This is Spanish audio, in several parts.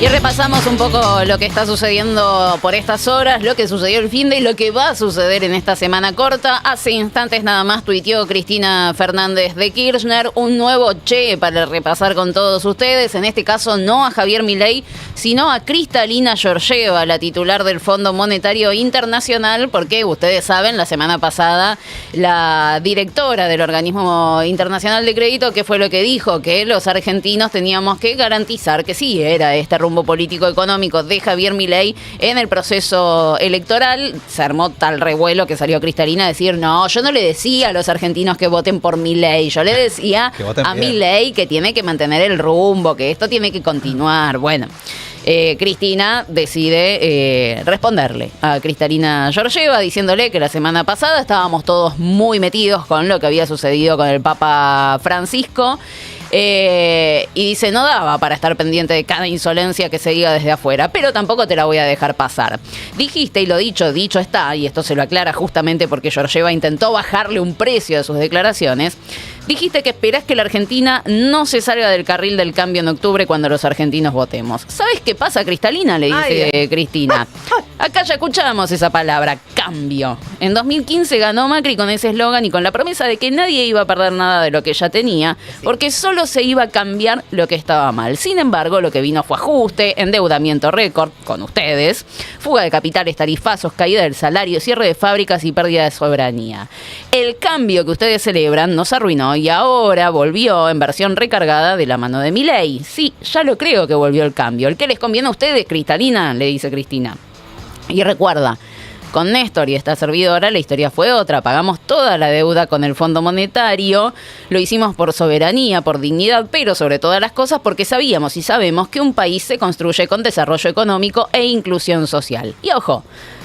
Y repasamos un poco lo que está sucediendo por estas horas, lo que sucedió el finde y lo que va a suceder en esta semana corta. Hace instantes nada más tuiteó Cristina Fernández de Kirchner un nuevo che para repasar con todos ustedes. En este caso no a Javier Milei, sino a Kristalina Georgieva, la titular del Fondo Monetario Internacional, porque ustedes saben, la semana pasada la directora del Organismo Internacional de Crédito, ¿qué fue lo que dijo? Que los argentinos teníamos que garantizar que sí era este rumbo político-económico de Javier Milei en el proceso electoral. Se armó tal revuelo que salió Kristalina a decir, no, yo no le decía a los argentinos que voten por Milei, yo le decía a Milei que tiene que mantener el rumbo, que esto tiene que continuar. Bueno, Cristina decide responderle a Kristalina Georgieva diciéndole que la semana pasada estábamos todos muy metidos con lo que había sucedido con el Papa Francisco. Y dice, no daba para estar pendiente de cada insolencia que se diga desde afuera, pero tampoco te la voy a dejar pasar. Dijiste, y lo dicho está, y esto se lo aclara justamente porque Georgieva intentó bajarle un precio a sus declaraciones. Dijiste que esperás que la Argentina no se salga del carril del cambio en octubre cuando los argentinos votemos. ¿Sabes qué pasa, Kristalina? Le dice Cristina. Acá ya escuchamos esa palabra, cambio. En 2015 ganó Macri con ese eslogan y con la promesa de que nadie iba a perder nada de lo que ya tenía, porque solo se iba a cambiar lo que estaba mal. Sin embargo, lo que vino fue ajuste, endeudamiento récord, con ustedes, fuga de capitales, tarifazos, caída del salario, cierre de fábricas y pérdida de soberanía. El cambio que ustedes celebran nos arruinó y ahora volvió en versión recargada de la mano de Milei. Sí, ya lo creo que volvió el cambio. ¿El que les conviene a ustedes, Kristalina? Le dice Cristina. Y recuerda, con Néstor y esta servidora la historia fue otra. Pagamos toda la deuda con el Fondo Monetario, lo hicimos por soberanía, por dignidad, pero sobre todas las cosas porque sabíamos y sabemos que un país se construye con desarrollo económico e inclusión social. Y ojo,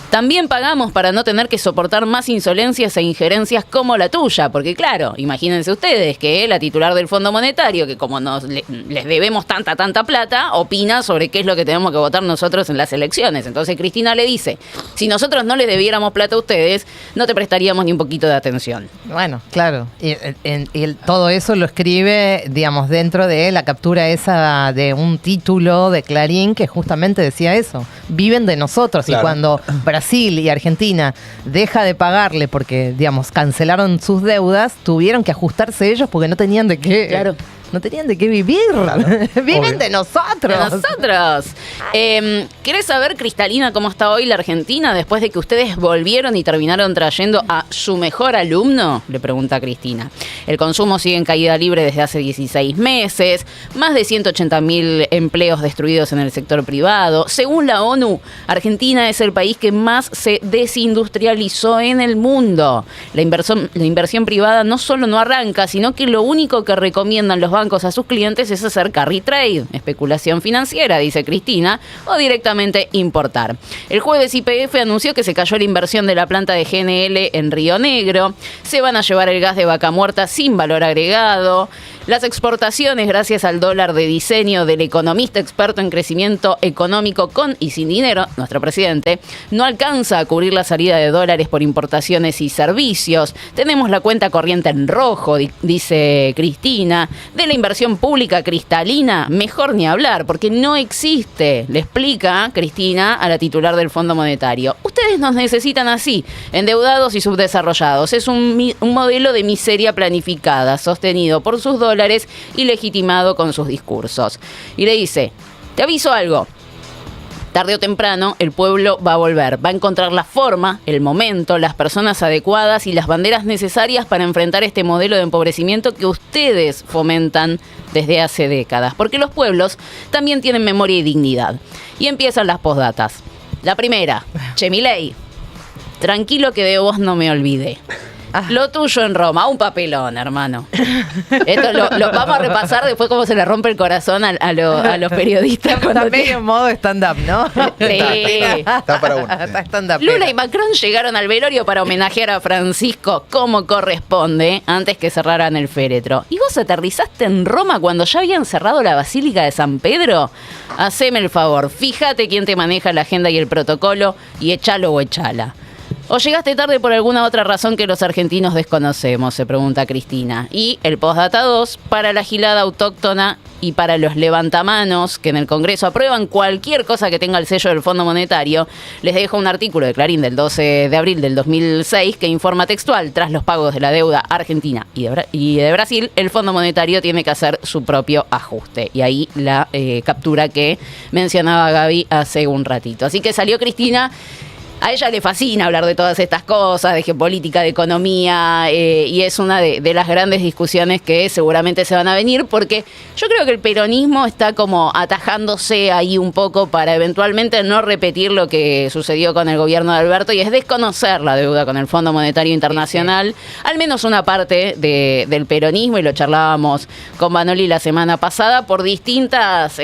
también pagamos para no tener que soportar más insolencias e injerencias como la tuya, porque claro, imagínense ustedes que la titular del Fondo Monetario, que como les debemos tanta plata, opina sobre qué es lo que tenemos que votar nosotros en las elecciones. Entonces Cristina le dice, si nosotros no les debiéramos plata a ustedes, no te prestaríamos ni un poquito de atención. Bueno, claro, y todo eso lo escribe, digamos, dentro de la captura esa de un título de Clarín que justamente decía eso, viven de nosotros, claro. Y cuando Brasil y Argentina deja de pagarle porque, digamos, cancelaron sus deudas, tuvieron que ajustarse ellos porque no tenían de qué. Claro. No tenían de qué vivir. Claro. Viven obvio. De nosotros. De nosotros. ¿Querés saber, Kristalina, cómo está hoy la Argentina después de que ustedes volvieron y terminaron trayendo a su mejor alumno? Le pregunta Cristina. El consumo sigue en caída libre desde hace 16 meses. Más de 180.000 empleos destruidos en el sector privado. Según la ONU, Argentina es el país que más se desindustrializó en el mundo. La inversión privada no solo no arranca, sino que lo único que recomiendan los bancos a sus clientes es hacer carry trade, especulación financiera, dice Cristina, o directamente importar. El jueves YPF anunció que se cayó la inversión de la planta de GNL en Río Negro, se van a llevar el gas de Vaca Muerta sin valor agregado, las exportaciones gracias al dólar de diseño del economista experto en crecimiento económico con y sin dinero, nuestro presidente, no alcanza a cubrir la salida de dólares por importaciones y servicios, tenemos la cuenta corriente en rojo, dice Cristina. De la inversión pública cristalina, mejor ni hablar, porque no existe, le explica Cristina a la titular del Fondo Monetario. Ustedes nos necesitan así, endeudados y subdesarrollados. Es un modelo de miseria planificada, sostenido por sus dólares y legitimado con sus discursos. Y le dice, te aviso algo. Tarde o temprano, el pueblo va a volver, va a encontrar la forma, el momento, las personas adecuadas y las banderas necesarias para enfrentar este modelo de empobrecimiento que ustedes fomentan desde hace décadas. Porque los pueblos también tienen memoria y dignidad. Y empiezan las postdatas. La primera, Che Milei, tranquilo que de vos no me olvidé. Lo tuyo en Roma, un papelón, hermano. Esto lo vamos a repasar después cómo se le rompe el corazón a los periodistas. Está medio en modo stand-up, ¿no? Sí. Está para uno. Está stand-up. Lula y Macron llegaron al velorio para homenajear a Francisco como corresponde antes que cerraran el féretro. ¿Y vos aterrizaste en Roma cuando ya habían cerrado la Basílica de San Pedro? Haceme el favor, fíjate quién te maneja la agenda y el protocolo y echalo o echala. ¿O llegaste tarde por alguna otra razón que los argentinos desconocemos?, se pregunta Cristina. Y el postdata 2, para la gilada autóctona y para los levantamanos que en el Congreso aprueban cualquier cosa que tenga el sello del Fondo Monetario, les dejo un artículo de Clarín del 12 de abril del 2006 que informa textual: tras los pagos de la deuda argentina y de Brasil, el Fondo Monetario tiene que hacer su propio ajuste. Y ahí la captura que mencionaba Gaby hace un ratito. Así que salió Cristina. A ella le fascina hablar de todas estas cosas, de geopolítica, de economía, y es una de las grandes discusiones que seguramente se van a venir, porque yo creo que el peronismo está como atajándose ahí un poco para eventualmente no repetir lo que sucedió con el gobierno de Alberto, y es desconocer la deuda con el Fondo Monetario Internacional, al menos una parte del peronismo, y lo charlábamos con Manoli la semana pasada, por distintos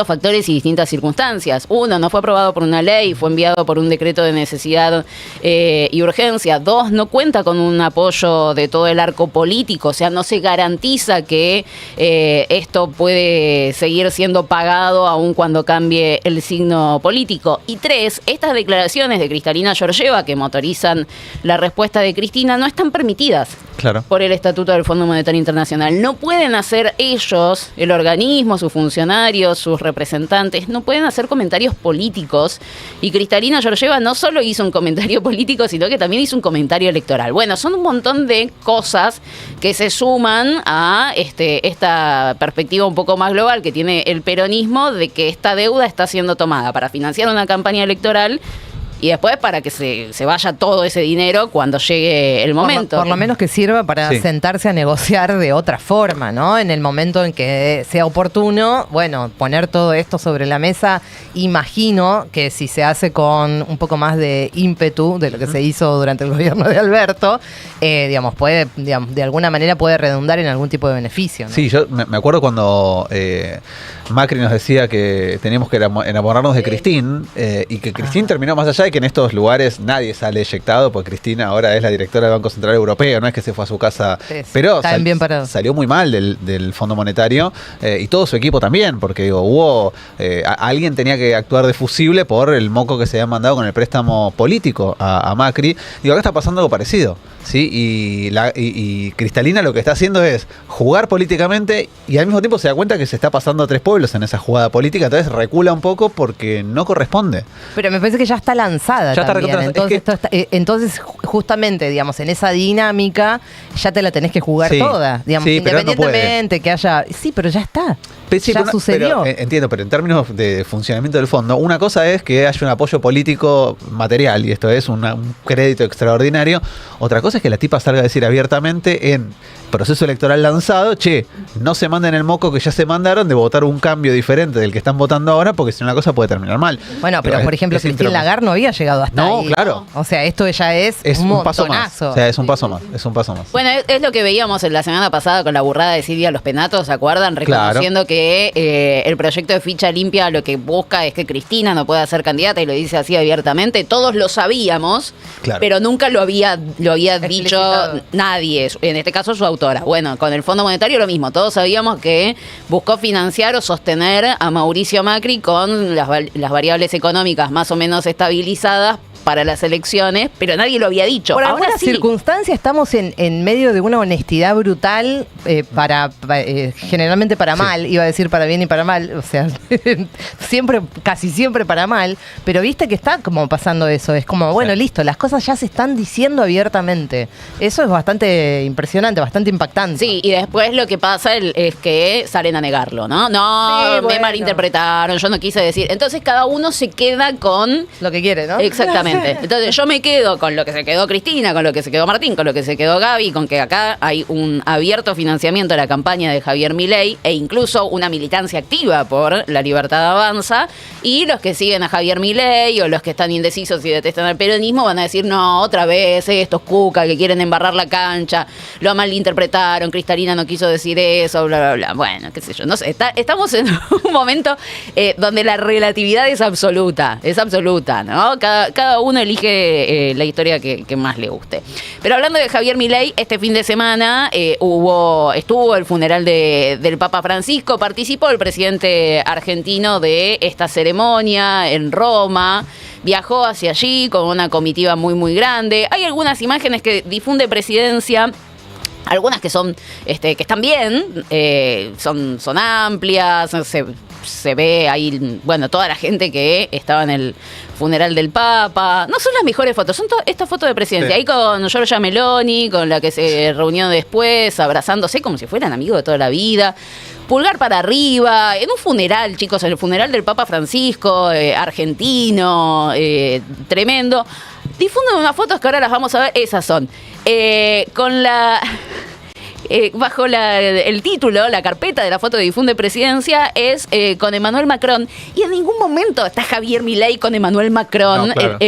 factores y distintas circunstancias. Uno, no fue aprobado por una ley, fue enviado por un decreto de necesidad y urgencia. Dos, no cuenta con un apoyo de todo el arco político, o sea, no se garantiza que esto puede seguir siendo pagado aun cuando cambie el signo político. Y tres, estas declaraciones de Kristalina Georgieva que motorizan la respuesta de Cristina no están permitidas. Claro. Por el Estatuto del Fondo Monetario Internacional. No pueden hacer ellos, el organismo, sus funcionarios, sus representantes, no pueden hacer comentarios políticos. Y Kristalina Georgieva no solo hizo un comentario político, sino que también hizo un comentario electoral. Bueno, son un montón de cosas que se suman a esta perspectiva un poco más global que tiene el peronismo de que esta deuda está siendo tomada para financiar una campaña electoral y después para que se vaya todo ese dinero cuando llegue el momento. Por lo menos que sirva para sentarse a negociar de otra forma, ¿no? En el momento en que sea oportuno, bueno, poner todo esto sobre la mesa. Imagino que si se hace con un poco más de ímpetu de lo que se hizo durante el gobierno de Alberto, puede, de alguna manera puede redundar en algún tipo de beneficio, ¿no? Sí, yo me acuerdo cuando Macri nos decía que teníamos que enamorarnos de Cristín, y que Cristín terminó más allá de que en estos lugares nadie sale eyectado, porque Cristina ahora es la directora del Banco Central Europeo, no es que se fue a su casa, pero salió muy mal del Fondo Monetario, y todo su equipo también, porque alguien tenía que actuar de fusible por el moco que se había mandado con el préstamo político a Macri. Acá está pasando algo parecido, ¿sí? Y Kristalina lo que está haciendo es jugar políticamente y al mismo tiempo se da cuenta que se está pasando a tres pueblos en esa jugada política, entonces recula un poco porque no corresponde. Pero me parece que ya está lanzada también. Entonces, justamente, en esa dinámica ya te la tenés que jugar toda, independientemente no que haya... Sí, pero ya está. Ya sucedió. Entiendo, pero en términos de funcionamiento del fondo, una cosa es que haya un apoyo político material, y esto es un crédito extraordinario. Otra cosa es que la tipa salga a decir abiertamente en proceso electoral lanzado, no se manden el moco que ya se mandaron de votar un cambio diferente del que están votando ahora, porque si no la cosa puede terminar mal. Bueno, pero por ejemplo, Christine Lagarde no había llegado hasta ahí. No, claro. O sea, esto ya es un paso más. O sea, es un paso más. Bueno, es lo que veíamos en la semana pasada con la burrada de Silvia Los Penatos, ¿se acuerdan? Reconociendo que el proyecto de ficha limpia lo que busca es que Cristina no pueda ser candidata, y lo dice así abiertamente. Todos lo sabíamos, pero nunca lo había dicho nadie, en este caso su autora. Bueno, con el Fondo Monetario lo mismo, todos sabíamos que buscó financiar o sostener a Mauricio Macri con las variables económicas más o menos estabilizadas para las elecciones, pero nadie lo había dicho. Por alguna circunstancia estamos en medio de una honestidad brutal, generalmente para mal, iba a decir para bien y para mal, o sea, casi siempre para mal, pero viste que está como pasando eso, es como, bueno, listo, las cosas ya se están diciendo abiertamente. Eso es bastante impresionante, bastante impactante. Sí, y después lo que pasa es que salen a negarlo, ¿no? Me malinterpretaron, yo no quise decir. Entonces cada uno se queda con lo que quiere, ¿no? Exactamente. Entonces yo me quedo con lo que se quedó Cristina, con lo que se quedó Martín, con lo que se quedó Gaby, con que acá hay un abierto financiamiento de la campaña de Javier Milei e incluso una militancia activa por La Libertad Avanza, y los que siguen a Javier Milei o los que están indecisos y detestan al peronismo van a decir, no, otra vez estos cuca que quieren embarrar la cancha, lo malinterpretaron, Kristalina no quiso decir eso, bla, bla, bla. Bueno, qué sé yo, no sé, estamos en un momento donde la relatividad es absoluta, ¿no? Cada uno elige la historia que más le guste. Pero hablando de Javier Milei, este fin de semana estuvo el funeral del Papa Francisco, participó el presidente argentino de esta ceremonia en Roma, viajó hacia allí con una comitiva muy muy grande. Hay algunas imágenes que difunde Presidencia, algunas que son que están bien, son amplias, se ve ahí, bueno, toda la gente que estaba en el funeral del Papa. No son las mejores fotos, son estas fotos de Presidencia. Sí. Ahí con Giorgia Meloni, con la que se reunió después, abrazándose como si fueran amigos de toda la vida. Pulgar para arriba, en un funeral, chicos, en el funeral del Papa Francisco, argentino, tremendo. Difunden unas fotos que ahora las vamos a ver, esas son. Con la... bajo el título, la carpeta de la foto que difunde Presidencia es con Emmanuel Macron, y en ningún momento está Javier Milei con Emmanuel Macron. No, claro.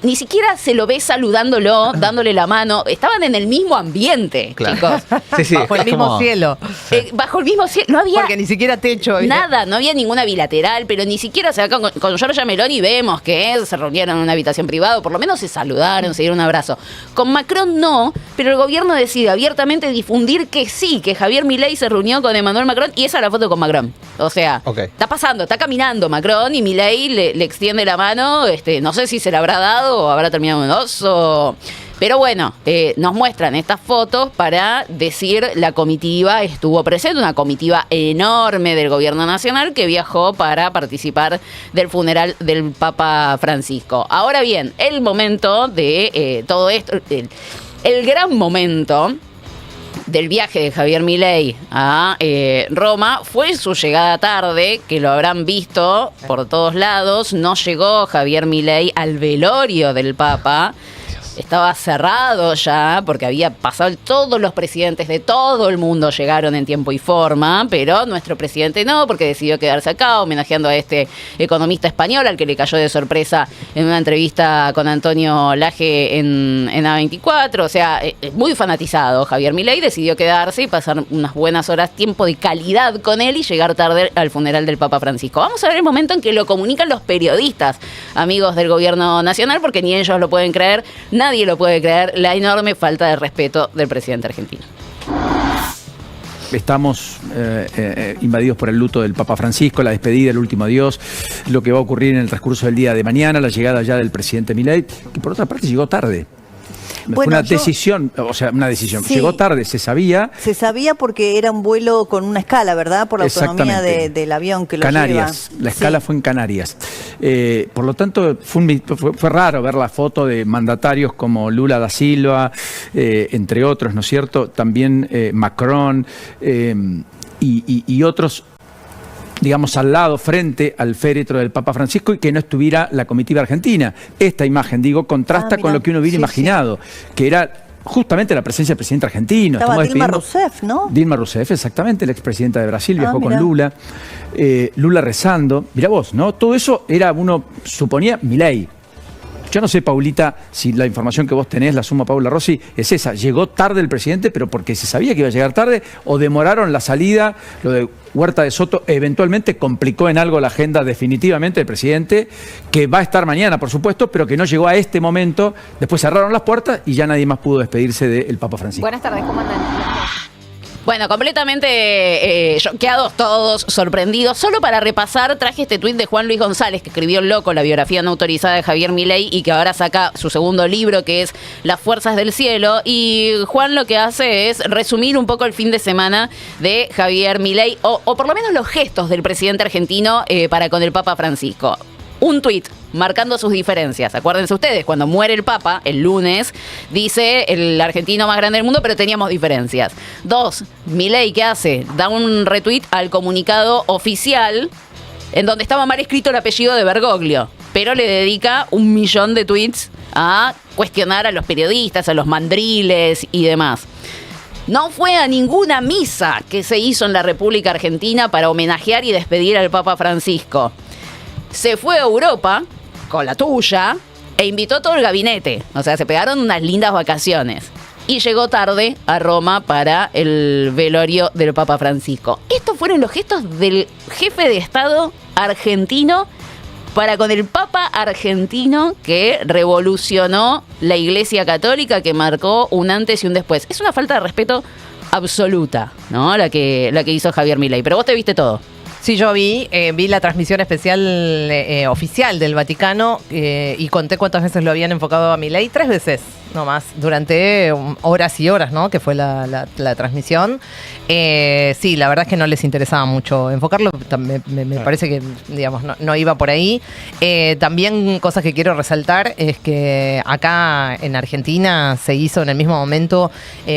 Ni siquiera se lo ve saludándolo, dándole la mano. Estaban en el mismo ambiente, claro, chicos. Sí, bajo el mismo cielo. Bajo el mismo cielo. No había... Porque ni siquiera techo. Nada, no había ninguna bilateral, pero ni siquiera, o sea, con Giorgia Meloni vemos que se reunieron en una habitación privada, por lo menos se saludaron, se dieron un abrazo. Con Macron no, pero el gobierno decide abiertamente difundir que sí, que Javier Milei se reunió con Emmanuel Macron, y esa es la foto con Macron. O sea, Está pasando, está caminando Macron y Milei le extiende la mano, no sé si se la habrá dado o habrá terminado en oso. Pero bueno, nos muestran estas fotos para decir la comitiva estuvo presente, una comitiva enorme del gobierno nacional que viajó para participar del funeral del Papa Francisco. Ahora bien, el momento de todo esto, el gran momento del viaje de Javier Milei a Roma fue su llegada tarde, que lo habrán visto por todos lados. No llegó Javier Milei al velorio del Papa. Estaba cerrado ya porque había pasado, todos los presidentes de todo el mundo llegaron en tiempo y forma, pero nuestro presidente no, porque decidió quedarse acá homenajeando a este economista español al que le cayó de sorpresa en una entrevista con Antonio Laje en A24. O sea, muy fanatizado Javier Milei, decidió quedarse y pasar unas buenas horas, tiempo de calidad con él, y llegar tarde al funeral del Papa Francisco. Vamos a ver el momento en que lo comunican los periodistas, amigos del gobierno nacional, porque ni ellos lo pueden creer, nadie lo puede creer, la enorme falta de respeto del presidente argentino. Estamos invadidos por el luto del Papa Francisco, la despedida, el último adiós, lo que va a ocurrir en el transcurso del día de mañana, la llegada ya del presidente Milei, que por otra parte llegó tarde. Fue una decisión. Sí. Llegó tarde, se sabía. Se sabía porque era un vuelo con una escala, ¿verdad? Por la autonomía del avión que lo Canarias, lleva. La escala fue en Canarias. Por lo tanto, fue raro ver la foto de mandatarios como Lula da Silva, entre otros, ¿no es cierto? También Macron y otros, digamos, al lado, frente al féretro del Papa Francisco, y que no estuviera la comitiva argentina. Esta imagen, contrasta con lo que uno hubiera imaginado, que era justamente la presencia del presidente argentino. Estaba Dilma Rousseff, ¿no? Dilma Rousseff, exactamente, la expresidenta de Brasil, viajó con Lula. Lula rezando. Mirá vos, ¿no? Todo eso era, uno suponía, Milei. Yo no sé, Paulita, si la información que vos tenés, la suma Paula Rossi, es esa. ¿Llegó tarde el presidente, pero porque se sabía que iba a llegar tarde, o demoraron la salida? Lo de Huerta de Soto eventualmente complicó en algo la agenda definitivamente del presidente, que va a estar mañana, por supuesto, pero que no llegó a este momento. Después cerraron las puertas y ya nadie más pudo despedirse del Papa Francisco. Buenas tardes, ¿cómo andan? Bueno, completamente choqueados todos, sorprendidos. Solo para repasar, traje este tuit de Juan Luis González, que escribió El Loco, la biografía no autorizada de Javier Milei, y que ahora saca su segundo libro, que es Las Fuerzas del Cielo. Y Juan lo que hace es resumir un poco el fin de semana de Javier Milei, o por lo menos los gestos del presidente argentino para con el Papa Francisco. Un tuit marcando sus diferencias. Acuérdense ustedes, cuando muere el Papa, el lunes, dice el argentino más grande del mundo, pero teníamos diferencias. 2, Milei, ¿qué hace? Da un retweet al comunicado oficial en donde estaba mal escrito el apellido de Bergoglio, pero le dedica 1 millón de tweets a cuestionar a los periodistas, a los mandriles y demás. No fue a ninguna misa que se hizo en la República Argentina para homenajear y despedir al Papa Francisco. Se fue a Europa, con la tuya, e invitó a todo el gabinete. O sea, se pegaron unas lindas vacaciones. Y llegó tarde a Roma para el velorio del Papa Francisco. Estos fueron los gestos del jefe de Estado argentino para con el Papa argentino que revolucionó la Iglesia Católica, que marcó un antes y un después. Es una falta de respeto absoluta, ¿no? La que hizo Javier Milei. Pero vos te viste todo. Sí, yo vi la transmisión especial oficial del Vaticano y conté cuántas veces lo habían enfocado a Milei. 3 veces nomás, durante horas y horas, ¿no? Que fue la transmisión. Sí, la verdad es que no les interesaba mucho enfocarlo. Me parece que, digamos, no iba por ahí. También cosas que quiero resaltar es que acá en Argentina se hizo en el mismo momento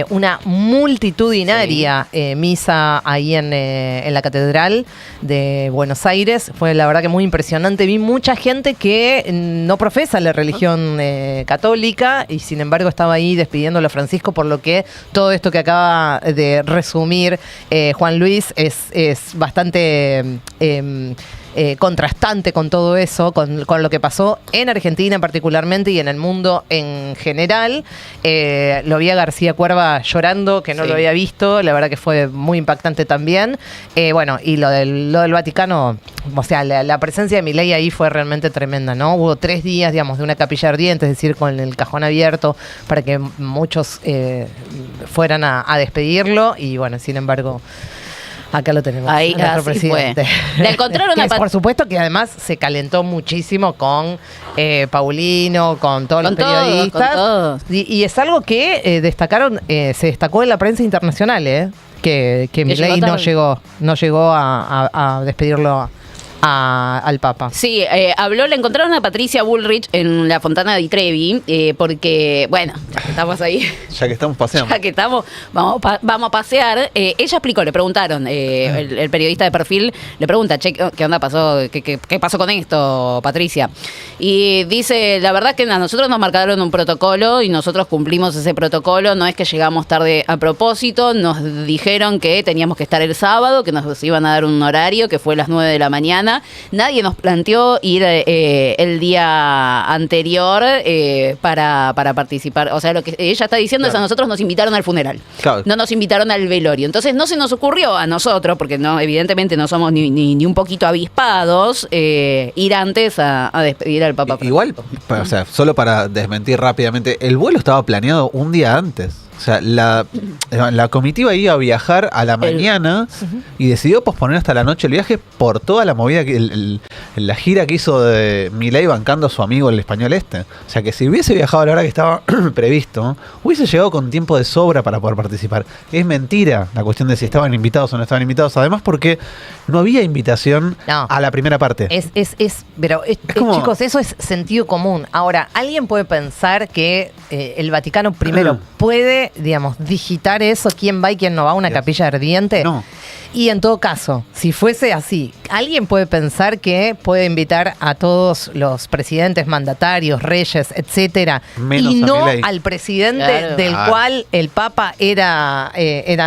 una multitudinaria misa ahí en la Catedral de Buenos Aires. Fue la verdad que muy impresionante. Vi mucha gente que no profesa la religión católica y sin embargo estaba ahí despidiéndolo a Francisco, por lo que todo esto que acaba de resumir Juan Luis es bastante contrastante con todo eso, con lo que pasó en Argentina particularmente y en el mundo en general. Lo vi a García Cuerva llorando, que no lo había visto, la verdad que fue muy impactante también. Bueno, y lo del Vaticano, o sea, la presencia de Milei ahí fue realmente tremenda, ¿no? Hubo 3 días, digamos, de una capilla ardiente, es decir, con el cajón abierto para que muchos fueran a despedirlo y bueno, sin embargo... Acá lo tenemos, ahí, nuestro presidente. Le encontraron por supuesto que además se calentó muchísimo con Paulino, con todos los periodistas. Con todos. Y es algo que se destacó en la prensa internacional, que Milei no llegó a despedirlo al Papa. Sí, le encontraron a Patricia Bullrich en la Fontana di Trevi, porque, bueno, ya que estamos ahí. Ya que estamos paseando. Ya que estamos, vamos a pasear. Ella explicó, le preguntaron, el periodista de Perfil le pregunta, che, ¿qué onda pasó? ¿Qué pasó con esto, Patricia? Y dice, la verdad que a nosotros nos marcaron un protocolo y nosotros cumplimos ese protocolo, no es que llegamos tarde a propósito, nos dijeron que teníamos que estar el sábado, que nos iban a dar un horario, que fue las 9 de la mañana. Nadie nos planteó ir el día anterior para participar. O sea, lo que ella está diciendo es a nosotros nos invitaron al funeral. Claro. No nos invitaron al velorio. Entonces no se nos ocurrió a nosotros, porque evidentemente no somos ni un poquito avispados, ir antes a despedir al Papa. Igual, o sea, solo para desmentir rápidamente, el vuelo estaba planeado un día antes. O sea, la comitiva iba a viajar a la mañana y decidió posponer hasta la noche el viaje por toda la movida, la gira que hizo de Milei bancando a su amigo el español este. O sea, que si hubiese viajado a la hora que estaba previsto, hubiese llegado con tiempo de sobra para poder participar. Es mentira la cuestión de si estaban invitados o no estaban invitados. Además, porque no había invitación a la primera parte. Pero chicos, eso es sentido común. Ahora, ¿alguien puede pensar que el Vaticano primero puede, digamos, digitar eso, quién va y quién no va a una capilla ardiente? No. Y en todo caso, si fuese así, ¿alguien puede pensar que puede invitar a todos los presidentes, mandatarios, reyes, etcétera, menos y no Milei, al presidente del cual el Papa era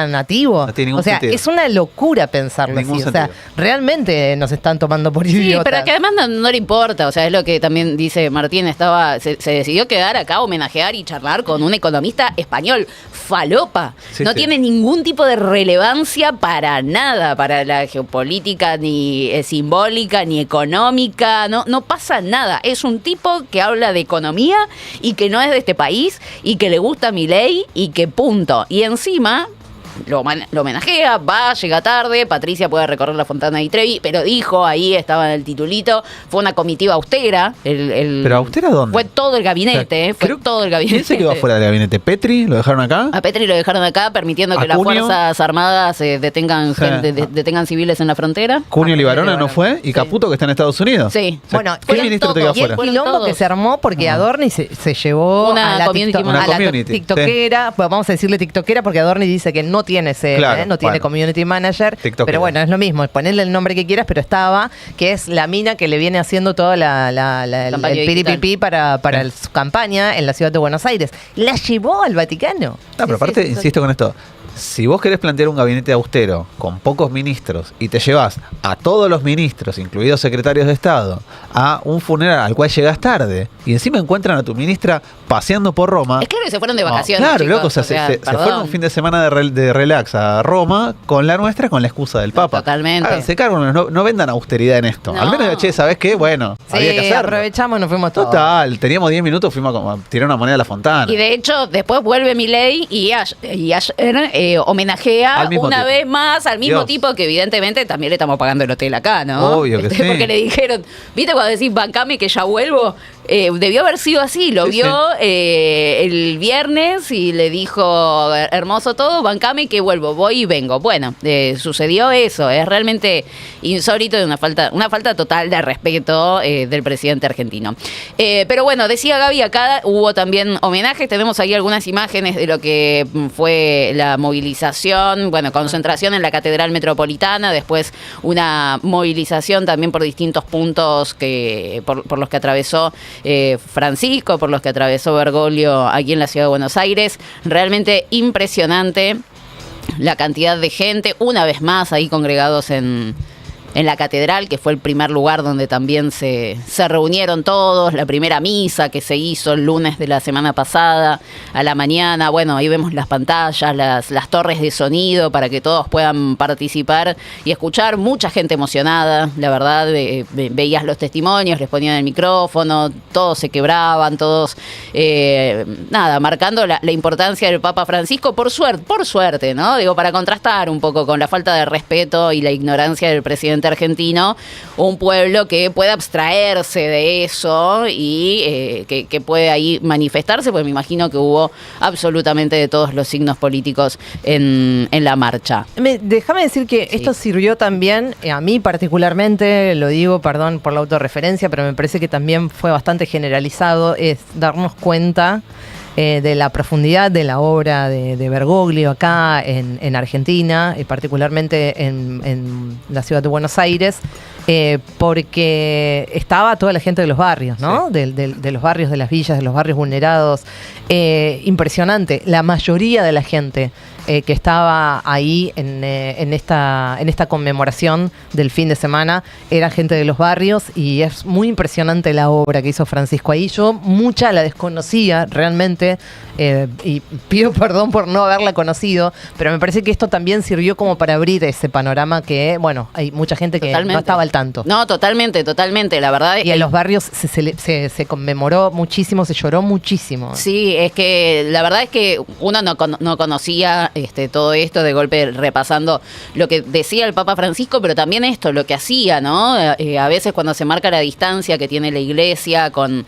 nativo? No tiene ningún o sea, sentido. Es una locura pensarlo así. Ningún O sea, sentido. realmente nos están tomando por Sí, idiotas. pero que además no le importa, o sea, es lo que también dice Martín, se decidió quedar acá, homenajear y charlar con un economista español, falopa. Sí, no sí. tiene ningún tipo de relevancia para nada, para la geopolítica, ni simbólica, ni económica, no pasa nada. Es un tipo que habla de economía y que no es de este país y que le gusta Milei y que punto. Y encima... Lo homenajea, llega tarde, Patricia puede recorrer la Fontana di Trevi, pero dijo, ahí estaba en el titulito, fue una comitiva austera. ¿Pero austera dónde? Fue todo el gabinete, O sea, todo el gabinete. ¿Quién se quedó afuera del gabinete? ¿Petri? ¿Lo dejaron acá? A Petri lo dejaron acá, permitiendo que las Cunio? Fuerzas Armadas detengan, Sí. detengan civiles en la frontera. Cunio Libarona no fue, y Sí. Caputo que está en Estados Unidos. Sí. O sea, Bueno, ¿qué fueron ministro te todos. quedó Y el afuera? quilombo todos. que se armó porque Adorni se llevó Una a la, community tiktok- manager. a la community, tiktokera, pues vamos a decirle tiktokera porque Adorni dice que no tiene ese, Claro, no tiene bueno. community manager, Tiktokera. pero bueno, es lo mismo, ponerle el nombre que quieras, pero estaba, que es la mina que le viene haciendo toda el Campaña piripipí para Sí. su campaña en la ciudad de Buenos Aires. La llevó al Vaticano. No, pero aparte, insisto con esto, Si vos querés plantear un gabinete austero con pocos ministros y te llevas a todos los ministros, incluidos secretarios de Estado, a un funeral al cual llegás tarde y encima encuentran a tu ministra paseando por Roma. Es claro que se fueron de vacaciones. Claro, chicos, loco, se fueron un fin de semana de relax a Roma con la nuestra, con la excusa del Papa. Totalmente. Háganse cargo, no vendan austeridad en esto. No. Al menos, che, ¿sabés qué? Bueno, Sí, había que hacerlo. aprovechamos, nos fuimos todos. Total, teníamos 10 minutos, fuimos a tirar una moneda a la fontana. Y de hecho, después vuelve Milei y ayer homenajea una tipo. vez más al mismo Dios. tipo que evidentemente también le estamos pagando el hotel acá, ¿no? Obvio que sí. Porque le dijeron, ¿viste cuando decís bancame que ya vuelvo? Debió haber sido así, lo Sí, vio el viernes y le dijo, hermoso todo, bancame que vuelvo, voy y vengo. Bueno, sucedió eso, es realmente insólito y una falta total de respeto del presidente argentino. Pero bueno, decía Gaby, acá hubo también homenajes, tenemos ahí algunas imágenes de lo que fue la movilización, bueno, concentración en la Catedral Metropolitana, después una movilización también por distintos puntos por los que atravesó Francisco, por los que atravesó Bergoglio aquí en la ciudad de Buenos Aires. Realmente impresionante la cantidad de gente, una vez más ahí congregados en la catedral, que fue el primer lugar donde también se reunieron todos, la primera misa que se hizo el lunes de la semana pasada a la mañana. Bueno, ahí vemos las pantallas, las torres de sonido para que todos puedan participar y escuchar. Mucha gente emocionada, la verdad, veías los testimonios, les ponían el micrófono, todos se quebraban, todos, marcando la importancia del Papa Francisco, por suerte, ¿no? Digo, para contrastar un poco con la falta de respeto y la ignorancia del presidente argentino, un pueblo que puede abstraerse de eso y que puede ahí manifestarse, porque me imagino que hubo absolutamente de todos los signos políticos en la marcha. Déjame decir que esto sirvió también, a mí particularmente, lo digo, perdón por la autorreferencia, pero me parece que también fue bastante generalizado, es darnos cuenta de la profundidad de la obra de Bergoglio acá en Argentina, particularmente en la ciudad de Buenos Aires, porque estaba toda la gente de los barrios, ¿no? Sí. De los barrios, de las villas, de los barrios vulnerados. Impresionante, la mayoría de la gente que estaba ahí en esta conmemoración del fin de semana era gente de los barrios, y es muy impresionante la obra que hizo Francisco ahí. Yo mucha la desconocía realmente, y pido perdón por no haberla conocido, pero me parece que esto también sirvió como para abrir ese panorama que, bueno, hay mucha gente que no estaba al tanto. No, totalmente, la verdad. Y en los barrios se conmemoró muchísimo, se lloró muchísimo. Sí, es que la verdad es que uno no conocía todo esto, de golpe repasando lo que decía el Papa Francisco, pero también esto, lo que hacía, ¿no? A veces cuando se marca la distancia que tiene la iglesia con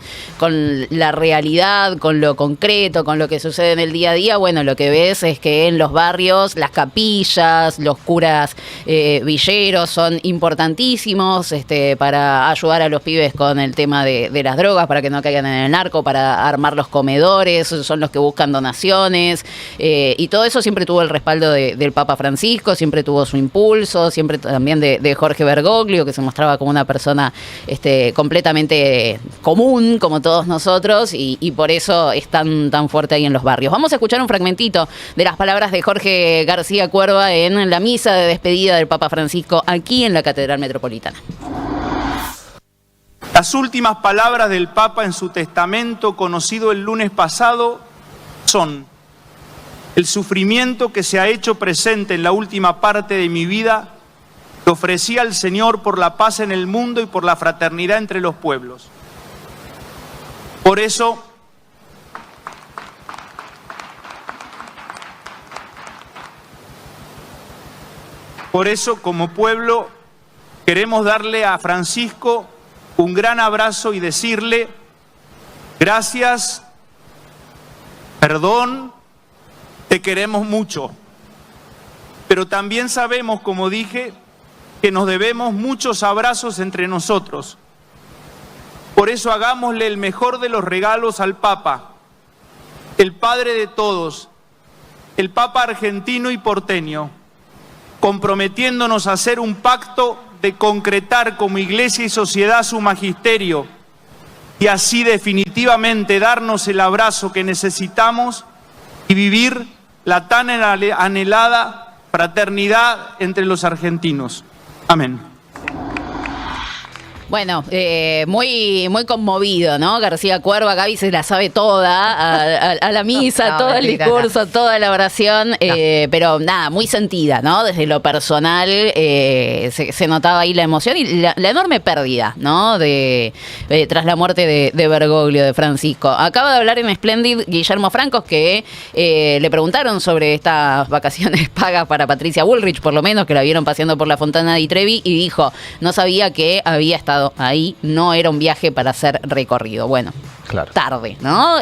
la realidad, con lo concreto, con lo que sucede en el día a día, bueno, lo que ves es que en los barrios las capillas, los curas villeros son importantísimos para ayudar a los pibes con el tema de las drogas, para que no caigan en el narco, para armar los comedores, son los que buscan donaciones, y todo eso siempre tuvo el respaldo del Papa Francisco, siempre tuvo su impulso, siempre también de Jorge Bergoglio, que se mostraba como una persona completamente común, como todos nosotros, y por eso es tan fuerte ahí en los barrios. Vamos a escuchar un fragmentito de las palabras de Jorge García Cuerva en la misa de despedida del Papa Francisco aquí en la Catedral Metropolitana. Las últimas palabras del Papa en su testamento, conocido el lunes pasado, son: el sufrimiento que se ha hecho presente en la última parte de mi vida lo ofrecí al Señor por la paz en el mundo y por la fraternidad entre los pueblos. Por eso, como pueblo, queremos darle a Francisco un gran abrazo y decirle gracias, perdón, te queremos mucho. Pero también sabemos, como dije, que nos debemos muchos abrazos entre nosotros. Por eso hagámosle el mejor de los regalos al Papa, el padre de todos, el Papa argentino y porteño, comprometiéndonos a hacer un pacto de concretar como Iglesia y sociedad su magisterio y así definitivamente darnos el abrazo que necesitamos y vivir la tan anhelada fraternidad entre los argentinos. Amén. Bueno, muy conmovido, ¿no? García Cuerva, Gaby se la sabe toda, a la misa, No, todo el mentira, discurso, toda la oración, pero nada, muy sentida, ¿no? Desde lo personal se notaba ahí la emoción y la enorme pérdida, ¿no? Tras la muerte de Bergoglio, de Francisco. Acaba de hablar en Splendid Guillermo Francos, que le preguntaron sobre estas vacaciones pagas para Patricia Bullrich, por lo menos, que la vieron paseando por la Fontana di Trevi, y dijo, no sabía que había estado ahí, no era un viaje para hacer recorrido. Bueno, claro, tarde, ¿no?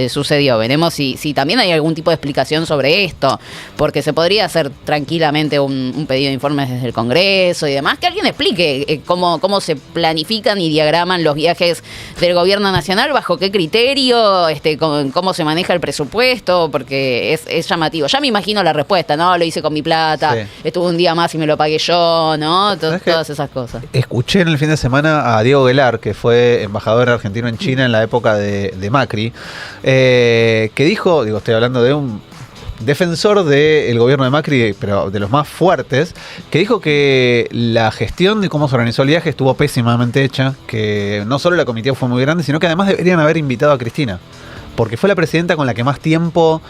Sucedió. Veremos si también hay algún tipo de explicación sobre esto, porque se podría hacer tranquilamente un pedido de informes desde el Congreso y demás, que alguien explique cómo se planifican y diagraman los viajes del gobierno nacional, bajo qué criterio, cómo se maneja el presupuesto, porque es llamativo. Ya me imagino la respuesta, ¿no? Lo hice con mi plata, estuve un día más y me lo pagué yo, ¿no? Todas esas cosas. Escuché en el fin de semana a Diego Guelar, que fue embajador argentino en China en la época de Macri, que dijo, estoy hablando de un defensor del gobierno de Macri, pero de los más fuertes, que dijo que la gestión de cómo se organizó el viaje estuvo pésimamente hecha, que no solo la comitiva fue muy grande, sino que además deberían haber invitado a Cristina, porque fue la presidenta con la que más tiempo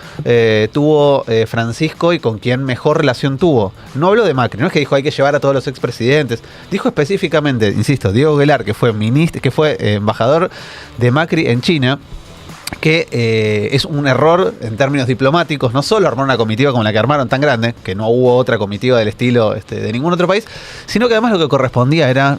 tuvo Francisco y con quien mejor relación tuvo. No habló de Macri, no es que dijo hay que llevar a todos los expresidentes. Dijo específicamente, insisto, Diego Guelar, que fue embajador de Macri en China, que es un error en términos diplomáticos, no solo armar una comitiva como la que armaron tan grande, que no hubo otra comitiva del estilo de ningún otro país, sino que además lo que correspondía era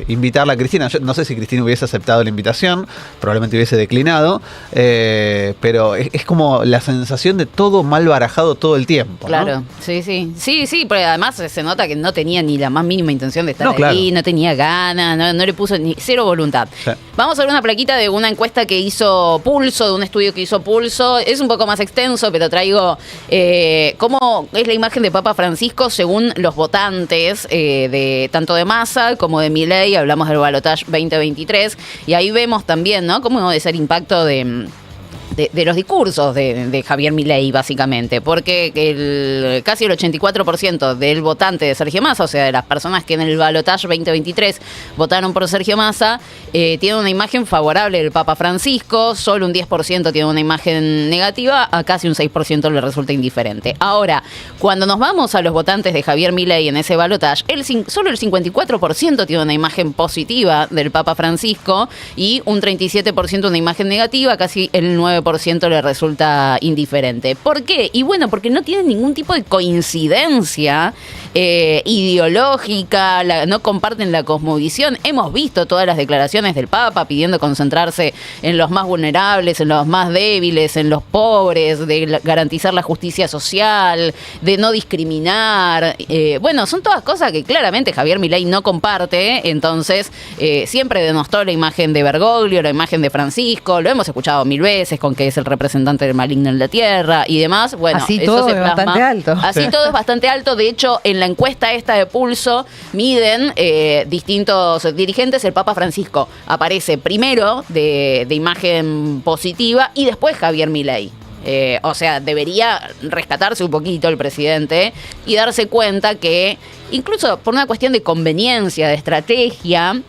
invitarla a Cristina. Yo no sé si Cristina hubiese aceptado la invitación, probablemente hubiese declinado, pero es como la sensación de todo mal barajado todo el tiempo, ¿no? Claro, sí, pero además se nota que no tenía ni la más mínima intención de estar ahí, claro, no tenía ganas, no le puso ni cero voluntad. Sí. Vamos a ver una plaquita de una encuesta que hizo Pulso, de un estudio que hizo Pulso. Es un poco más extenso, pero traigo cómo es la imagen de Papa Francisco según los votantes, tanto de Massa como de Milei. Hablamos del balotaje 2023 y ahí vemos también, ¿no?, cómo es el impacto de los discursos de Javier Milei, básicamente, porque casi el 84% del votante de Sergio Massa, o sea, de las personas que en el balotaje 2023 votaron por Sergio Massa, tiene una imagen favorable del Papa Francisco, solo un 10% tiene una imagen negativa, a casi un 6% le resulta indiferente. Ahora, cuando nos vamos a los votantes de Javier Milei en ese balotaje, solo el 54% tiene una imagen positiva del Papa Francisco y un 37% una imagen negativa, casi el 9% le resulta indiferente. ¿Por qué? Y bueno, porque no tienen ningún tipo de coincidencia ideológica, no comparten la cosmovisión. Hemos visto todas las declaraciones del Papa pidiendo concentrarse en los más vulnerables, en los más débiles, en los pobres, de garantizar la justicia social, de no discriminar. Bueno, son todas cosas que claramente Javier Milei no comparte, entonces siempre denostó la imagen de Bergoglio, la imagen de Francisco, lo hemos escuchado mil veces con que es el representante del maligno en la tierra y demás. Bueno, así eso todo se plasma. Es bastante alto. Así todo es bastante alto. De hecho, en la encuesta esta de Pulso miden distintos dirigentes. El Papa Francisco aparece primero de imagen positiva y después Javier Milei. O sea, debería rescatarse un poquito el presidente y darse cuenta que, incluso por una cuestión de conveniencia, de estrategia,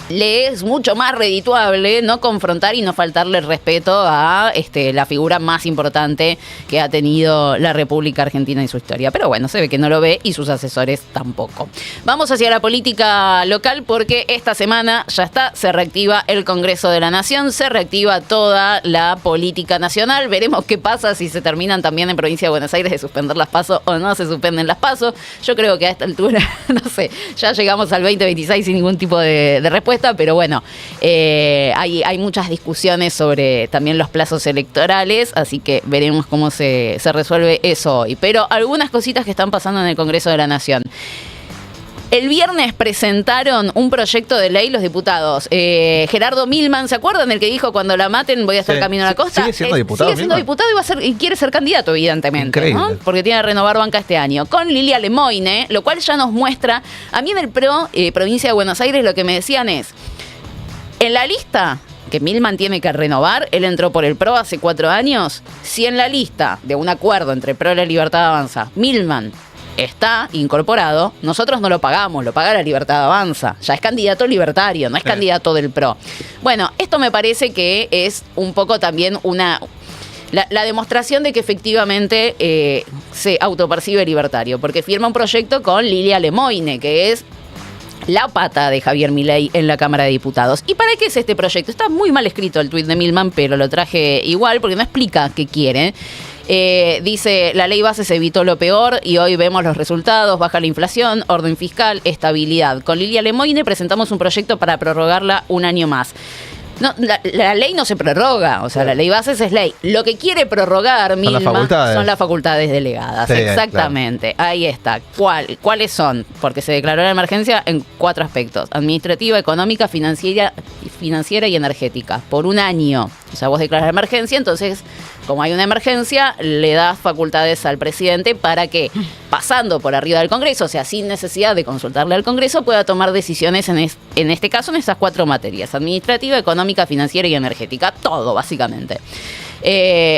le es mucho más redituable no confrontar y no faltarle el respeto a la figura más importante que ha tenido la República Argentina en su historia. Pero bueno, se ve que no lo ve y sus asesores tampoco. Vamos hacia la política local porque esta semana ya está, se reactiva el Congreso de la Nación, se reactiva toda la política nacional. Veremos qué pasa si se terminan también en Provincia de Buenos Aires de suspender las PASO o no se suspenden las PASO. Yo creo que a esta altura, no sé, ya llegamos al 2026 sin ningún tipo de respuesta. Pero bueno, hay muchas discusiones sobre también los plazos electorales, así que veremos cómo se resuelve eso hoy. Pero algunas cositas que están pasando en el Congreso de la Nación. El viernes presentaron un proyecto de ley los diputados. Gerardo Milman, ¿se acuerdan? El que dijo cuando la maten voy a estar camino a la costa. Sigue siendo diputado. Sigue siendo diputado y quiere ser candidato, evidentemente. ¿No? Porque tiene que renovar banca este año. Con Lilia Lemoine, lo cual ya nos muestra. A mí en el PRO, Provincia de Buenos Aires, lo que me decían es: en la lista que Milman tiene que renovar, él entró por el PRO hace 4 años, si en la lista de un acuerdo entre PRO y la Libertad Avanza, Milman está incorporado, nosotros no lo pagamos, lo paga la Libertad Avanza. Ya es candidato libertario, no es candidato del PRO. Bueno, esto me parece que es un poco también la demostración de que efectivamente se autopercibe libertario, porque firma un proyecto con Lilia Lemoine, que es la pata de Javier Milei en la Cámara de Diputados. ¿Y para qué es este proyecto? Está muy mal escrito el tuit de Milman, pero lo traje igual porque no explica qué quiere. Dice, la ley base se evitó lo peor y hoy vemos los resultados, baja la inflación, orden fiscal, estabilidad. Con Lilia Lemoine presentamos un proyecto para prorrogarla un año más. No, la ley no se prorroga, o sea, la ley base es ley. Lo que quiere prorrogar Milman son las facultades delegadas. Sí, exactamente, claro. Ahí está. ¿Cuáles son? Porque se declaró la emergencia en 4 aspectos: administrativa, económica, financiera y energética. Por un año. O sea, vos declaras la emergencia, entonces, como hay una emergencia, le das facultades al presidente para que, pasando por arriba del Congreso, o sea, sin necesidad de consultarle al Congreso, pueda tomar decisiones en este caso en esas 4 materias: administrativa, económica, financiera y energética. Todo, básicamente.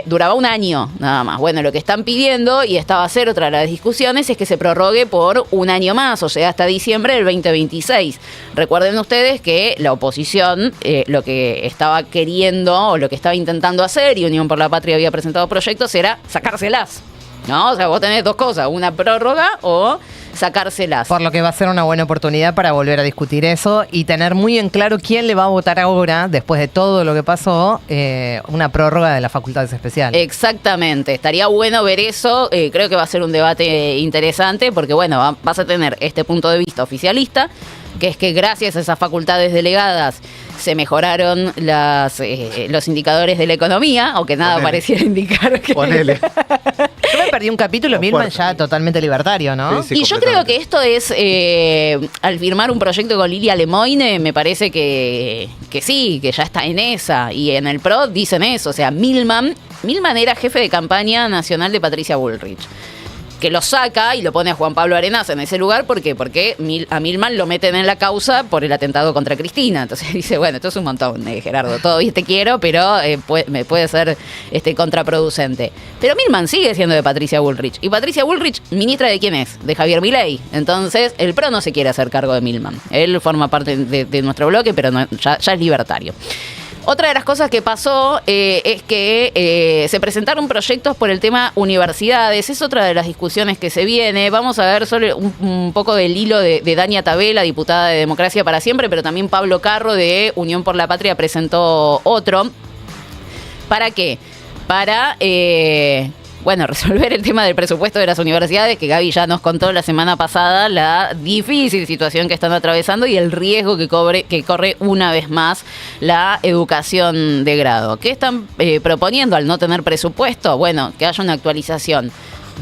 Duraba un año, nada más. Bueno, lo que están pidiendo, y esta va a ser otra de las discusiones, es que se prorrogue por un año más, o sea, hasta diciembre del 2026. Recuerden ustedes que la oposición lo que estaba queriendo, o lo que estaba intentando hacer, y Unión por la Patria había presentado proyectos, era sacárselas, ¿no? O sea, vos tenés 2 cosas, una prórroga o sacárselas. Por lo que va a ser una buena oportunidad para volver a discutir eso y tener muy en claro quién le va a votar ahora, después de todo lo que pasó, una prórroga de las facultades especiales. Exactamente, estaría bueno ver eso. Creo que va a ser un debate interesante porque, bueno, vas a tener este punto de vista oficialista, que es que gracias a esas facultades delegadas se mejoraron los indicadores de la economía, aunque nada pareciera indicar que... Ponele. Yo me perdí un capítulo, Milman ya totalmente libertario, ¿no? Sí, y yo creo que esto es, al firmar un proyecto con Lilia Lemoine, me parece que sí, que ya está en esa. Y en el PRO dicen eso, o sea, Milman era jefe de campaña nacional de Patricia Bullrich, que lo saca y lo pone a Juan Pablo Arenas en ese lugar. ¿Por qué? Porque a Milman lo meten en la causa por el atentado contra Cristina. Entonces dice, bueno, esto es un montón, Gerardo, todo bien te quiero, pero me puede ser contraproducente. Pero Milman sigue siendo de Patricia Bullrich. Y Patricia Bullrich, ministra de quién es? De Javier Milei. Entonces el PRO no se quiere hacer cargo de Milman. Él forma parte de nuestro bloque, pero ya es libertario. Otra de las cosas que pasó es que se presentaron proyectos por el tema universidades. Es otra de las discusiones que se viene. Vamos a ver solo un poco del hilo de Dania Tabela, diputada de Democracia para Siempre, pero también Pablo Carro de Unión por la Patria presentó otro. ¿Para qué? Para... resolver el tema del presupuesto de las universidades, que Gaby ya nos contó la semana pasada la difícil situación que están atravesando y el riesgo que corre una vez más la educación de grado. ¿Qué están proponiendo al no tener presupuesto? Bueno, que haya una actualización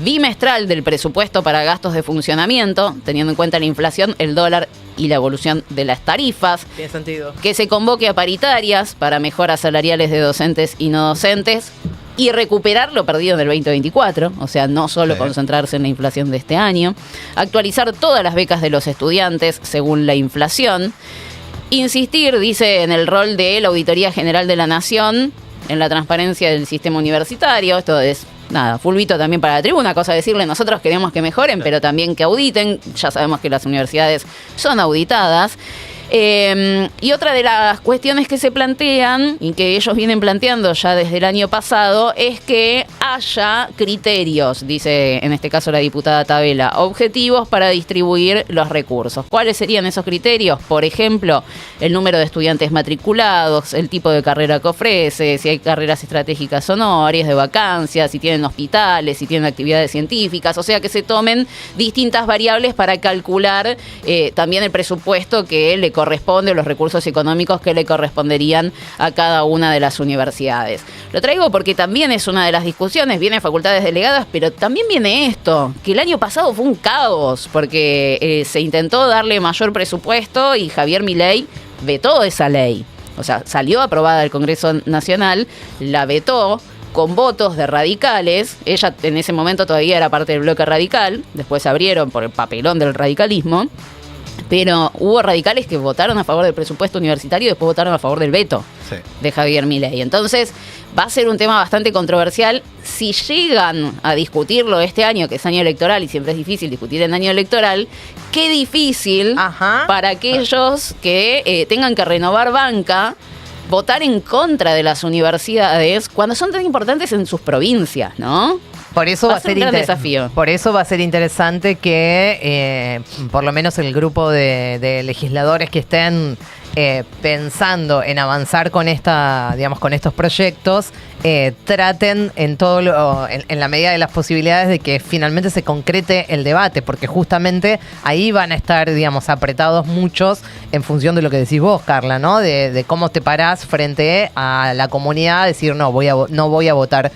bimestral del presupuesto para gastos de funcionamiento, teniendo en cuenta la inflación, el dólar y la evolución de las tarifas. Tiene sentido. Que se convoque a paritarias para mejoras salariales de docentes y no docentes, y recuperar lo perdido en el 2024, o sea, no solo concentrarse en la inflación de este año, actualizar todas las becas de los estudiantes según la inflación, insistir, dice, en el rol de la Auditoría General de la Nación, en la transparencia del sistema universitario. Esto es, fulbito también para la tribuna, cosa de decirle, nosotros queremos que mejoren, pero también que auditen. Ya sabemos que las universidades son auditadas. Y otra de las cuestiones que se plantean y que ellos vienen planteando ya desde el año pasado es que haya criterios, dice en este caso la diputada Tabela, objetivos para distribuir los recursos. ¿Cuáles serían esos criterios? Por ejemplo, el número de estudiantes matriculados, el tipo de carrera que ofrece, si hay carreras estratégicas o no, áreas de vacancias, si tienen hospitales, si tienen actividades científicas, o sea que se tomen distintas variables para calcular también el presupuesto que le corresponde, los recursos económicos que le corresponderían a cada una de las universidades. Lo traigo porque también es una de las discusiones, viene facultades delegadas, pero también viene esto, que el año pasado fue un caos, porque se intentó darle mayor presupuesto y Javier Milei vetó esa ley. O sea, salió aprobada del Congreso Nacional, la vetó con votos de radicales. Ella en ese momento todavía era parte del bloque radical, después se abrieron por el papelón del radicalismo. Pero hubo radicales que votaron a favor del presupuesto universitario y después votaron a favor del veto de Javier Milei. Entonces va a ser un tema bastante controversial. Si llegan a discutirlo este año, que es año electoral y siempre es difícil discutir en año electoral, qué difícil para aquellos que tengan que renovar banca, votar en contra de las universidades cuando son tan importantes en sus provincias, ¿no? Por eso va a ser un gran desafío. Por eso va a ser interesante que por lo menos el grupo de legisladores que estén pensando en avanzar con con estos proyectos, traten en la medida de las posibilidades de que finalmente se concrete el debate, porque justamente ahí van a estar, apretados muchos en función de lo que decís vos, Carla, ¿no? De cómo te parás frente a la comunidad, decir no voy a votar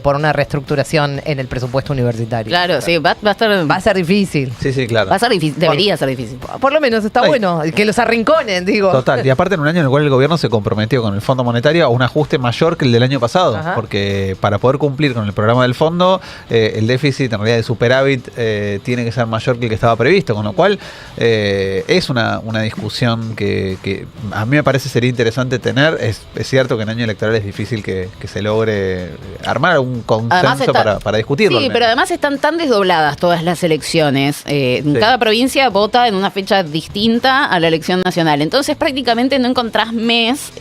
por una reestructuración en el presupuesto universitario. Claro, sí, va a ser difícil. Sí, claro. Va a ser difícil, debería ser difícil. Por lo menos está bueno que los arrinconen, digo. Total, y aparte en un año en el cual el gobierno se comprometió con el Fondo Monetario a un ajuste mayor que el del año pasado, porque para poder cumplir con el programa del fondo, el déficit en realidad de superávit tiene que ser mayor que el que estaba previsto, con lo cual es una discusión que a mí me parece sería interesante tener. Es cierto que en año electoral es difícil que se logre armar algún consenso para discutirlo. Sí, pero además están tan desdobladas todas las elecciones. Cada provincia vota en una fecha distinta a la elección nacional. Entonces prácticamente no encontrás mes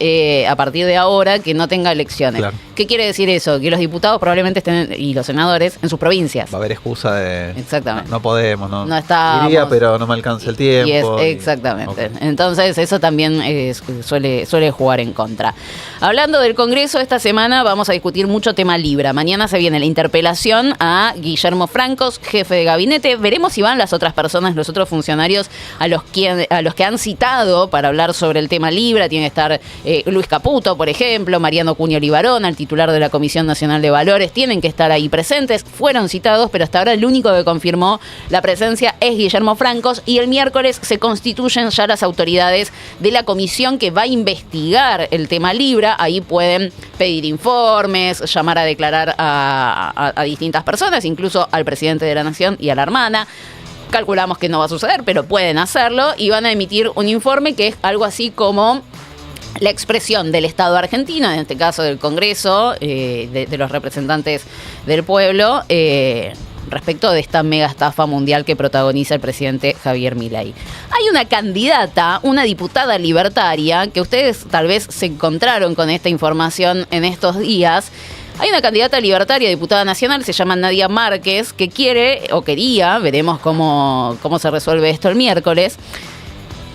a partir de ahora que no tenga elecciones. Claro. ¿Qué quiere decir eso? Que los diputados probablemente estén, y los senadores, en sus provincias. Va a haber excusa de... Exactamente. No podemos, no estábamos. Iría, pero no me alcanza el tiempo. Exactamente. Okay. Entonces eso también suele jugar en contra. Hablando del Congreso, esta semana vamos a discutir mucho tema Libra. Mañana se viene la interpelación a Guillermo Francos, jefe de gabinete. Veremos si van las otras personas, los otros funcionarios a los que han citado para hablar sobre el tema Libra. Tiene que estar Luis Caputo, por ejemplo, Mariano Cuño Libarón, el titular de la Comisión Nacional de Valores. Tienen que estar ahí presentes. Fueron citados, pero hasta ahora el único que confirmó la presencia es Guillermo Francos, y el miércoles se constituyen ya las autoridades de la comisión que va a investigar el tema Libra. Ahí pueden pedir informes, llamar a declarar a distintas personas, incluso al presidente de la Nación y a la hermana. Calculamos que no va a suceder, pero pueden hacerlo, y van a emitir un informe que es algo así como la expresión del Estado argentino, en este caso del Congreso, de los representantes del pueblo, respecto de esta mega estafa mundial que protagoniza el presidente Javier Milei. Hay una candidata, una diputada libertaria, que ustedes tal vez se encontraron con esta información en estos días. Hay una candidata libertaria, diputada nacional, se llama Nadia Márquez, que quiere, o quería, veremos cómo se resuelve esto el miércoles.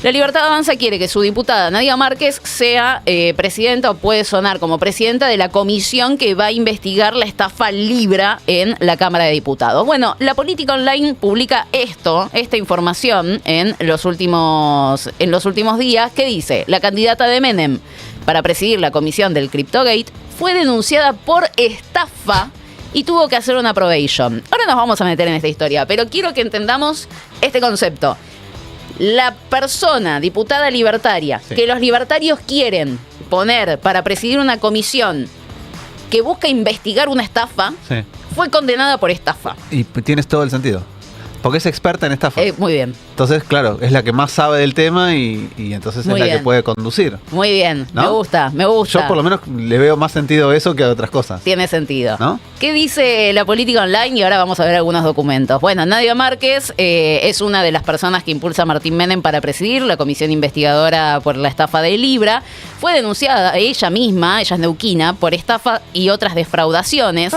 La Libertad Avanza quiere que su diputada Nadia Márquez sea presidenta, o puede sonar como presidenta, de la comisión que va a investigar la estafa Libra en la Cámara de Diputados. Bueno, la Política Online publica esta información en los últimos días, que dice: la candidata de Menem para presidir la comisión del Cryptogate fue denunciada por estafa y tuvo que hacer una probation. Ahora nos vamos a meter en esta historia, pero quiero que entendamos este concepto. La persona, diputada libertaria, que los libertarios quieren poner para presidir una comisión que busca investigar una estafa, fue condenada por estafa. Y tienes todo el sentido. Porque es experta en estafa. Muy bien. Entonces, claro, es la que más sabe del tema y entonces es la que puede conducir. Muy bien, ¿no? Me gusta. Yo por lo menos le veo más sentido a eso que a otras cosas. Tiene sentido. ¿No? ¿Qué dice la Política Online? Y ahora vamos a ver algunos documentos. Bueno, Nadia Márquez es una de las personas que impulsa a Martín Menem para presidir la comisión investigadora por la estafa de Libra. Fue denunciada ella misma, ella es neuquina, por estafa y otras defraudaciones.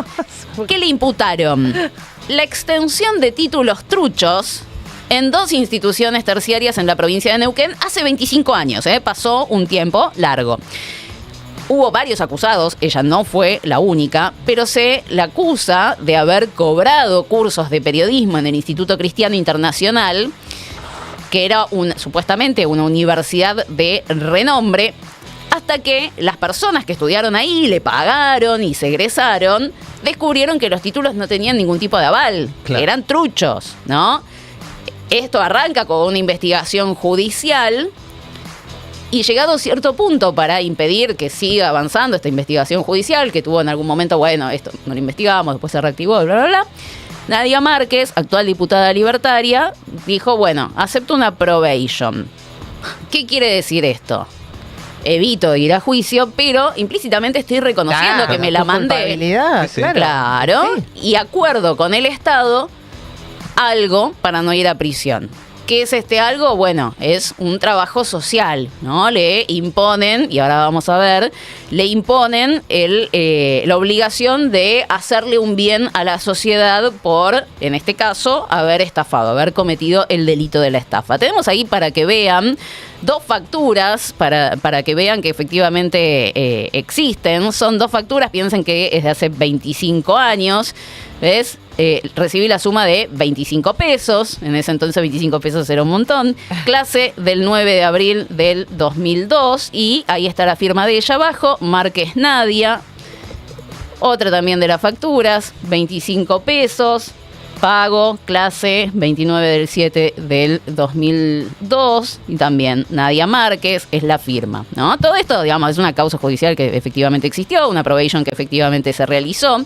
¿Qué le imputaron? La extensión de títulos truchos en 2 instituciones terciarias en la provincia de Neuquén hace 25 años. Pasó un tiempo largo. Hubo varios acusados, ella no fue la única, pero se la acusa de haber cobrado cursos de periodismo en el Instituto Cristiano Internacional, que era supuestamente una universidad de renombre, hasta que las personas que estudiaron ahí, le pagaron y se egresaron, descubrieron que los títulos no tenían ningún tipo de aval, que eran truchos, ¿no? Esto arranca con una investigación judicial, y llegado a cierto punto, para impedir que siga avanzando esta investigación judicial, que tuvo en algún momento, bueno, esto no lo investigamos, después se reactivó, bla, bla, bla, Nadia Márquez, actual diputada libertaria, dijo, bueno, acepto una probation. ¿Qué quiere decir esto? Evito ir a juicio, pero implícitamente estoy reconociendo que me la mandé. Sí. Claro. Sí. Y acuerdo con el Estado algo para no ir a prisión. ¿Qué es este algo? Bueno, es un trabajo social, ¿no? Le imponen, y ahora vamos a ver, le imponen la obligación de hacerle un bien a la sociedad por, en este caso, haber estafado, haber cometido el delito de la estafa. Tenemos ahí para que vean 2 facturas, para que vean que efectivamente existen. Son 2 facturas, piensen que es de hace 25 años, ¿ves? Recibí la suma de 25 pesos, en ese entonces 25 pesos era un montón, clase del 9 de abril del 2002, y ahí está la firma de ella abajo, Márquez Nadia. Otra también de las facturas, 25 pesos, pago, clase 29 del 7 del 2002, y también Nadia Márquez es la firma, ¿no? Todo esto, digamos, es una causa judicial que efectivamente existió, una probation que efectivamente se realizó.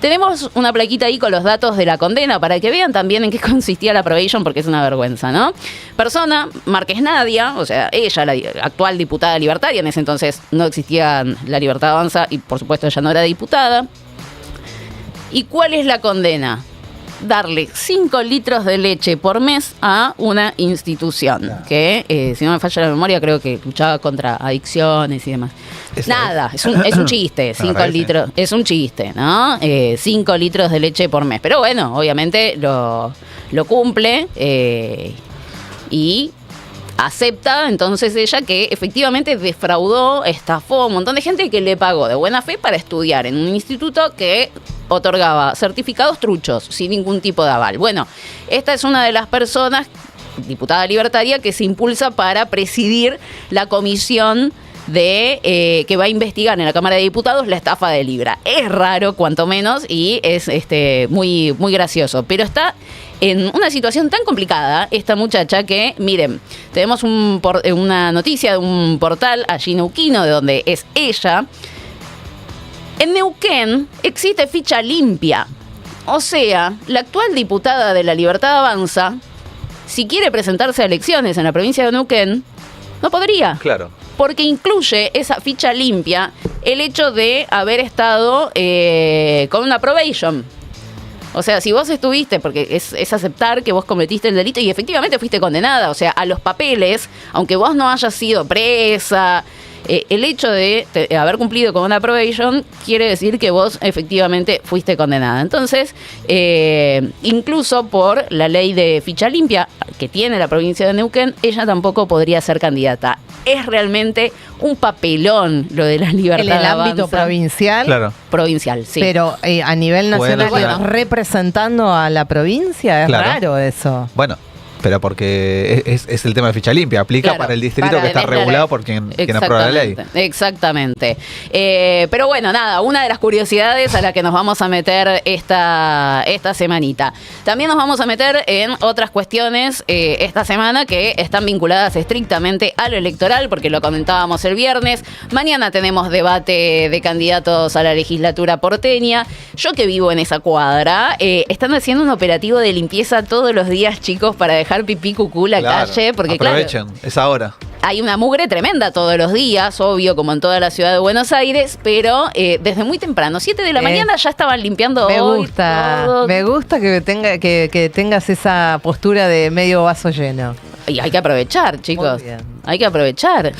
Tenemos una plaquita ahí con los datos de la condena para que vean también en qué consistía la probation, porque es una vergüenza, ¿no? Persona, Márquez Nadia, o sea, ella, la actual diputada libertaria, en ese entonces no existía la Libertad Avanza y por supuesto ella no era diputada. ¿Y cuál es la condena? Darle 5 litros de leche por mes a una institución que, si no me falla la memoria, creo que luchaba contra adicciones y demás. Nada, es un chiste, 5 litros, es un chiste, ¿no? 5 litros de leche por mes. Pero bueno, obviamente lo cumple y acepta entonces ella que efectivamente defraudó, estafó a un montón de gente que le pagó de buena fe para estudiar en un instituto que otorgaba certificados truchos sin ningún tipo de aval. Bueno, esta es una de las personas, diputada libertaria, que se impulsa para presidir la comisión que va a investigar en la Cámara de Diputados la estafa de Libra. Es raro, cuanto menos, y es muy, muy gracioso, pero está en una situación tan complicada esta muchacha que, miren, tenemos una noticia de un portal allí neuquino, de donde es ella. En Neuquén existe ficha limpia. O sea, la actual diputada de la Libertad Avanza, si quiere presentarse a elecciones en la provincia de Neuquén, no podría. Claro. Porque incluye esa ficha limpia el hecho de haber estado con una probation. O sea, si vos estuviste, porque es aceptar que vos cometiste el delito y efectivamente fuiste condenada, o sea, a los papeles, aunque vos no hayas sido presa, el hecho de haber cumplido con una probation quiere decir que vos efectivamente fuiste condenada. Entonces, incluso por la ley de ficha limpia que tiene la provincia de Neuquén, ella tampoco podría ser candidata. Es realmente un papelón lo de la Libertad Avanza. En el ámbito provincial. Claro. Provincial, sí. Pero a nivel nacional, Bueno, representando a la provincia, es claro. Raro eso. Bueno, pero porque es el tema de ficha limpia, aplica para el distrito que está regulado por quien aprueba la ley. Exactamente. Pero bueno, nada, una de las curiosidades a la que nos vamos a meter esta semanita. También nos vamos a meter en otras cuestiones esta semana que están vinculadas estrictamente a lo electoral, porque lo comentábamos el viernes. Mañana tenemos debate de candidatos a la legislatura porteña. Yo que vivo en esa cuadra, están haciendo un operativo de limpieza todos los días, chicos, para dejar pipí cucú la calle, porque aprovechen, es ahora. Hay una mugre tremenda todos los días, obvio, como en toda la ciudad de Buenos Aires, pero desde muy temprano, 7 de la mañana ya estaban limpiando. Me gusta que tengas esa postura de medio vaso lleno. Y hay que aprovechar, chicos. Hay que aprovechar.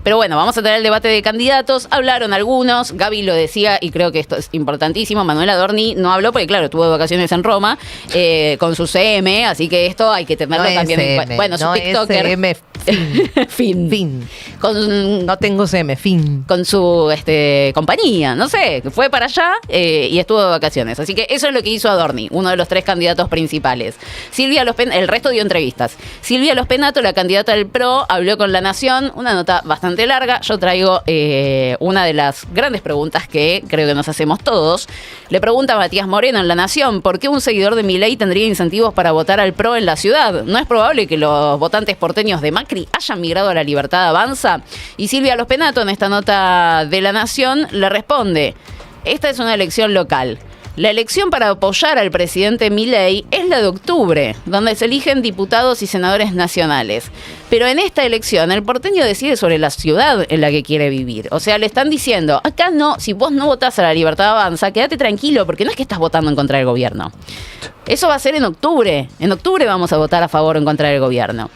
Pero bueno, vamos a tener el debate de candidatos. Hablaron algunos, Gaby lo decía y creo que esto es importantísimo. Manuel Adorni no habló porque, claro, tuvo vacaciones en Roma con su CM, así que esto hay que tenerlo también en cuenta. Bueno, su TikToker. CM, fin. No tengo CM, fin. Con su compañía, no sé, fue para allá y estuvo de vacaciones. Así que eso es lo que hizo Adorni, uno de los 3 candidatos principales. El resto dio entrevistas. Silvia Lospenato, la candidata del PRO, habló con La Nación, una nota bastante larga. Yo traigo una de las grandes preguntas que creo que nos hacemos todos. Le pregunta a Matías Moreno en La Nación, ¿por qué un seguidor de Milei tendría incentivos para votar al PRO en la ciudad? ¿No es probable que los votantes porteños de Macri hayan migrado a la Libertad Avanza? Y Silvia Lospenato, en esta nota de La Nación, le responde: esta es una elección local. La elección para apoyar al presidente Milei es la de octubre, donde se eligen diputados y senadores nacionales. Pero en esta elección el porteño decide sobre la ciudad en la que quiere vivir. O sea, le están diciendo, acá no, si vos no votás a La Libertad Avanza, quédate tranquilo, porque no es que estás votando en contra del gobierno. Eso va a ser en octubre. En octubre vamos a votar a favor o en contra del gobierno.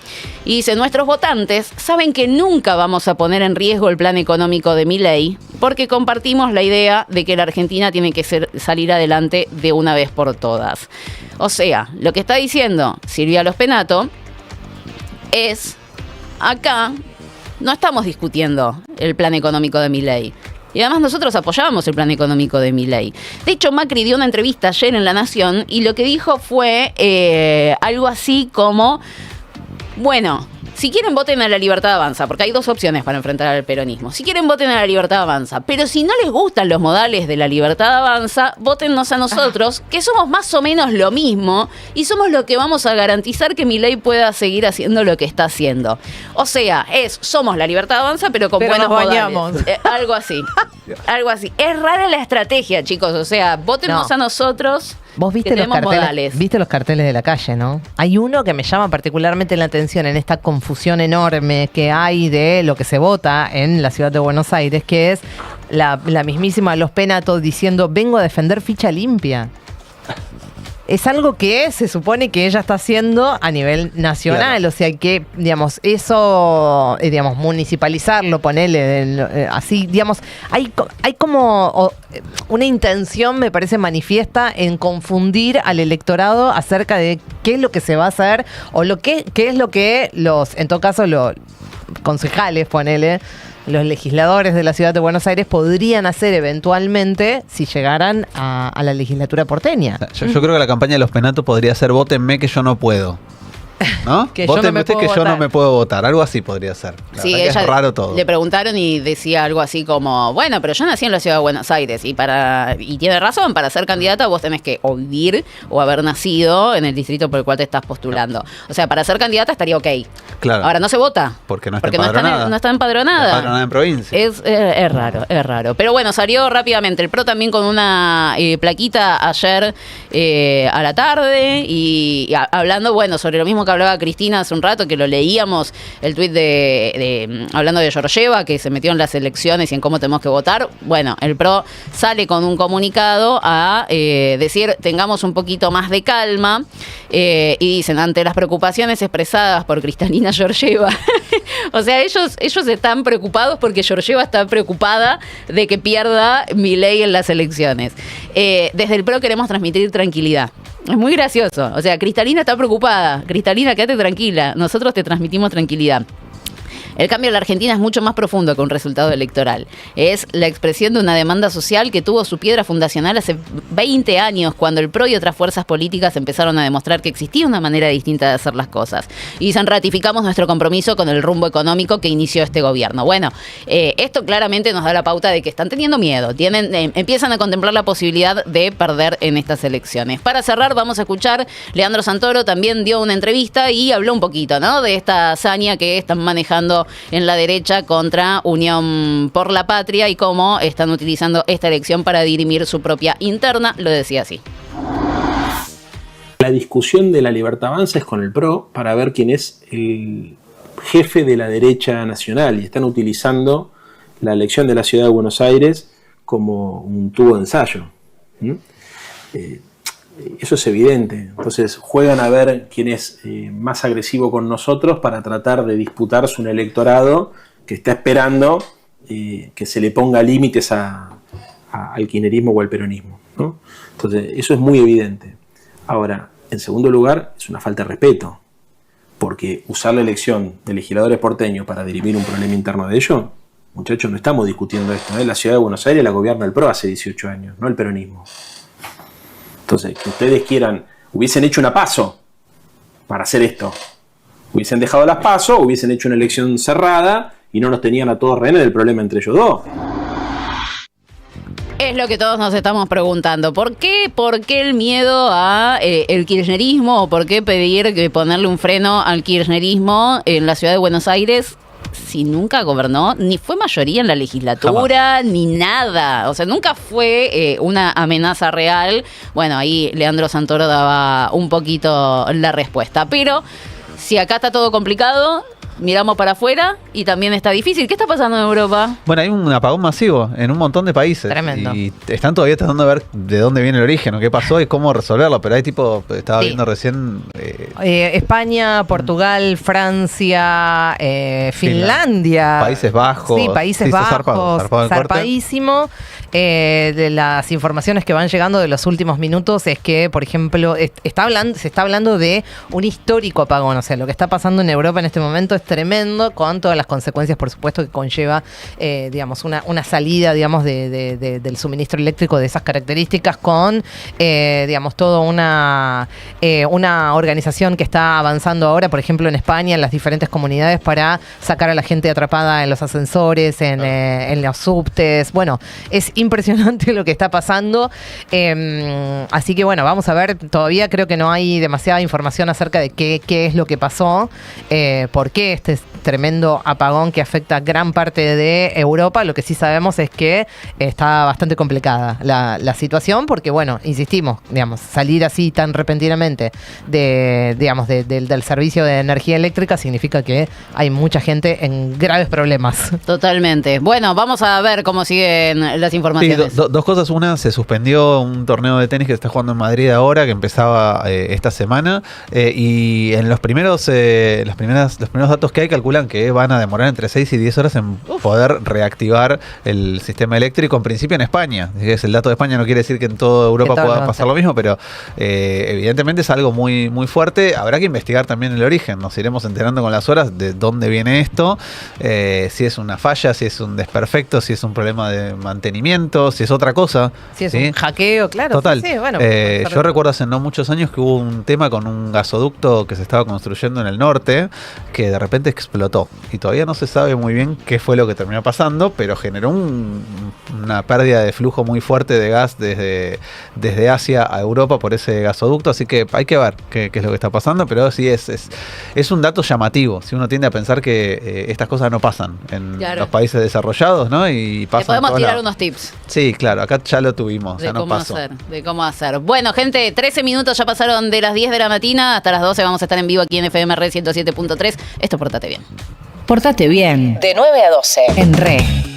Y dice, nuestros votantes saben que nunca vamos a poner en riesgo el plan económico de Milei, porque compartimos la idea de que la Argentina tiene que salir adelante de una vez por todas. O sea, lo que está diciendo Silvia Los Penato es, acá no estamos discutiendo el plan económico de Milei. Y además nosotros apoyábamos el plan económico de Milei. De hecho, Macri dio una entrevista ayer en La Nación y lo que dijo fue algo así como, bueno, si quieren voten a La Libertad Avanza, porque hay dos opciones para enfrentar al peronismo. Si quieren voten a La Libertad Avanza, pero si no les gustan los modales de La Libertad Avanza, votennos a nosotros, que somos más o menos lo mismo y somos lo que vamos a garantizar que Milei pueda seguir haciendo lo que está haciendo. O sea, somos La Libertad Avanza, pero con buenos modales. Algo así. Algo así. Es rara la estrategia, chicos. O sea, votennos a nosotros. Vos viste los carteles de la calle, ¿no? Hay uno que me llama particularmente la atención en esta confusión enorme que hay de lo que se vota en la ciudad de Buenos Aires, que es la mismísima Los Penato diciendo, vengo a defender ficha limpia. Es algo que se supone que ella está haciendo a nivel nacional, claro. O sea que, digamos, eso, digamos, municipalizarlo, ponerle así, digamos, hay como una intención, me parece manifiesta, en confundir al electorado acerca de qué es lo que se va a hacer o qué es lo que en todo caso, los concejales, ponele, los legisladores de la ciudad de Buenos Aires podrían hacer eventualmente si llegaran a la legislatura porteña. Yo creo que la campaña de Los Penato podría ser vótenme que yo no puedo. ¿No? Que vótenme usted que yo no me puedo votar. Algo así podría ser. Sí, ella es raro todo. Le preguntaron y decía algo así como, bueno, pero yo nací en la ciudad de Buenos Aires y tiene razón, para ser candidata vos tenés que o vivir o haber nacido en el distrito por el cual te estás postulando. O sea, para ser candidata estaría ok. Claro. Ahora no se vota. Porque no está empadronada. No está empadronada. Empadronada en provincia. Es raro. Pero bueno, salió rápidamente. El PRO también con una plaquita ayer a la tarde y hablando, bueno, sobre lo mismo que hablaba Cristina hace un rato, que lo leíamos, el tuit hablando de Georgieva, que se metió en las elecciones y en cómo tenemos que votar. Bueno, el PRO sale con un comunicado a decir, tengamos un poquito más de calma, y dicen, ante las preocupaciones expresadas por Cristalina Georgieva, o sea, ellos están preocupados porque Georgieva está preocupada de que pierda Milei en las elecciones. Desde el PRO queremos transmitir tranquilidad. Es muy gracioso. O sea, Cristalina está preocupada. Cristalina, quédate tranquila. Nosotros te transmitimos tranquilidad. El cambio en la Argentina es mucho más profundo que un resultado electoral. Es la expresión de una demanda social que tuvo su piedra fundacional hace 20 años, cuando el PRO y otras fuerzas políticas empezaron a demostrar que existía una manera distinta de hacer las cosas. Y dicen, ratificamos nuestro compromiso con el rumbo económico que inició este gobierno. Bueno, esto claramente nos da la pauta de que están teniendo miedo. Empiezan a contemplar la posibilidad de perder en estas elecciones. Para cerrar, vamos a escuchar, Leandro Santoro también dio una entrevista y habló un poquito, ¿no?, de esta hazaña que están manejando en la derecha contra Unión por la Patria y cómo están utilizando esta elección para dirimir su propia interna. Lo decía así. La discusión de La Libertad Avanza es con el PRO para ver quién es el jefe de la derecha nacional, y están utilizando la elección de la ciudad de Buenos Aires como un tubo de ensayo. Eso es evidente. Entonces juegan a ver quién es más agresivo con nosotros para tratar de disputarse un electorado que está esperando que se le ponga límites al kirchnerismo o al peronismo, ¿no? Entonces eso es muy evidente. Ahora, en segundo lugar, es una falta de respeto, porque usar la elección de legisladores porteños para dirimir un problema interno de ellos, muchachos, no estamos discutiendo esto, ¿eh? La ciudad de Buenos Aires la gobierna el PRO hace 18 años, no el peronismo. Entonces, que ustedes hubiesen hecho una PASO para hacer esto. Hubiesen dejado las PASO, hubiesen hecho una elección cerrada y no nos tenían a todos rehenes del problema entre ellos dos. Es lo que todos nos estamos preguntando. ¿Por qué el miedo a el kirchnerismo? ¿O por qué ponerle un freno al kirchnerismo en la ciudad de Buenos Aires? si nunca gobernó, ni fue mayoría en la legislatura, Jamás. ni nada. O sea, nunca fue una amenaza real. Bueno, ahí Leandro Santoro daba un poquito la respuesta. Pero si acá está todo complicado, miramos para afuera y también está difícil. ¿Qué está pasando en Europa? Bueno, hay un apagón masivo en un montón de países. Tremendo. Y están todavía tratando de ver de dónde viene el origen o qué pasó y cómo resolverlo. Pero hay estaba viendo recién... España, Portugal, Francia, Finlandia. Países Bajos. Sí, Países Sí, Bajos. zarpado el corte. Zarpadísimo. De las informaciones que van llegando de los últimos minutos es que, por ejemplo, se está hablando de un histórico apagón. O sea, lo que está pasando en Europa en este momento es tremendo, con todas las consecuencias, por supuesto, que conlleva, digamos, una salida, digamos, del suministro eléctrico de esas características, con, digamos, toda una organización que está avanzando ahora, por ejemplo, en España, en las diferentes comunidades, para sacar a la gente atrapada en los ascensores, en los subtes. Bueno, es impresionante lo que está pasando. Así que, bueno, vamos a ver. Todavía creo que no hay demasiada información acerca de qué es lo que pasó, por qué este tremendo apagón que afecta a gran parte de Europa. Lo que sí sabemos es que está bastante complicada la situación, porque, bueno, insistimos, digamos, salir así tan repentinamente del servicio de energía eléctrica significa que hay mucha gente en graves problemas. Totalmente. Bueno, vamos a ver cómo siguen las informaciones. Sí, dos cosas. Una, se suspendió un torneo de tenis que se está jugando en Madrid ahora, que empezaba esta semana. Y en los primeros datos que hay, calculan que van a demorar entre 6 y 10 horas en poder reactivar el sistema eléctrico, en principio en España. Es el dato de España, no quiere decir que en toda Europa pueda pasar lo mismo, pero evidentemente es algo muy, muy fuerte. Habrá que investigar también el origen. Nos iremos enterando con las horas de dónde viene esto, si es una falla, si es un desperfecto, si es un problema de mantenimiento, si es otra cosa. Si es un hackeo, claro. Total. Sí, bueno, yo recuerdo hace no muchos años que hubo un tema con un gasoducto que se estaba construyendo en el norte, que de repente explotó. Y todavía no se sabe muy bien qué fue lo que terminó pasando, pero generó una pérdida de flujo muy fuerte de gas desde Asia a Europa por ese gasoducto. Así que hay que ver qué es lo que está pasando, pero sí es un dato llamativo. Si uno tiende a pensar que estas cosas no pasan en los países desarrollados, ¿no? Y pasan. Le podemos tirar unos tips. Sí, claro, acá ya lo tuvimos, ya no pasó. De cómo hacer. Bueno, gente, 13 minutos ya pasaron de las 10 de la mañana hasta las 12. Vamos a estar en vivo aquí en FMR 107.3. Esto es Portate Bien. Portate Bien. De 9 a 12. En Re.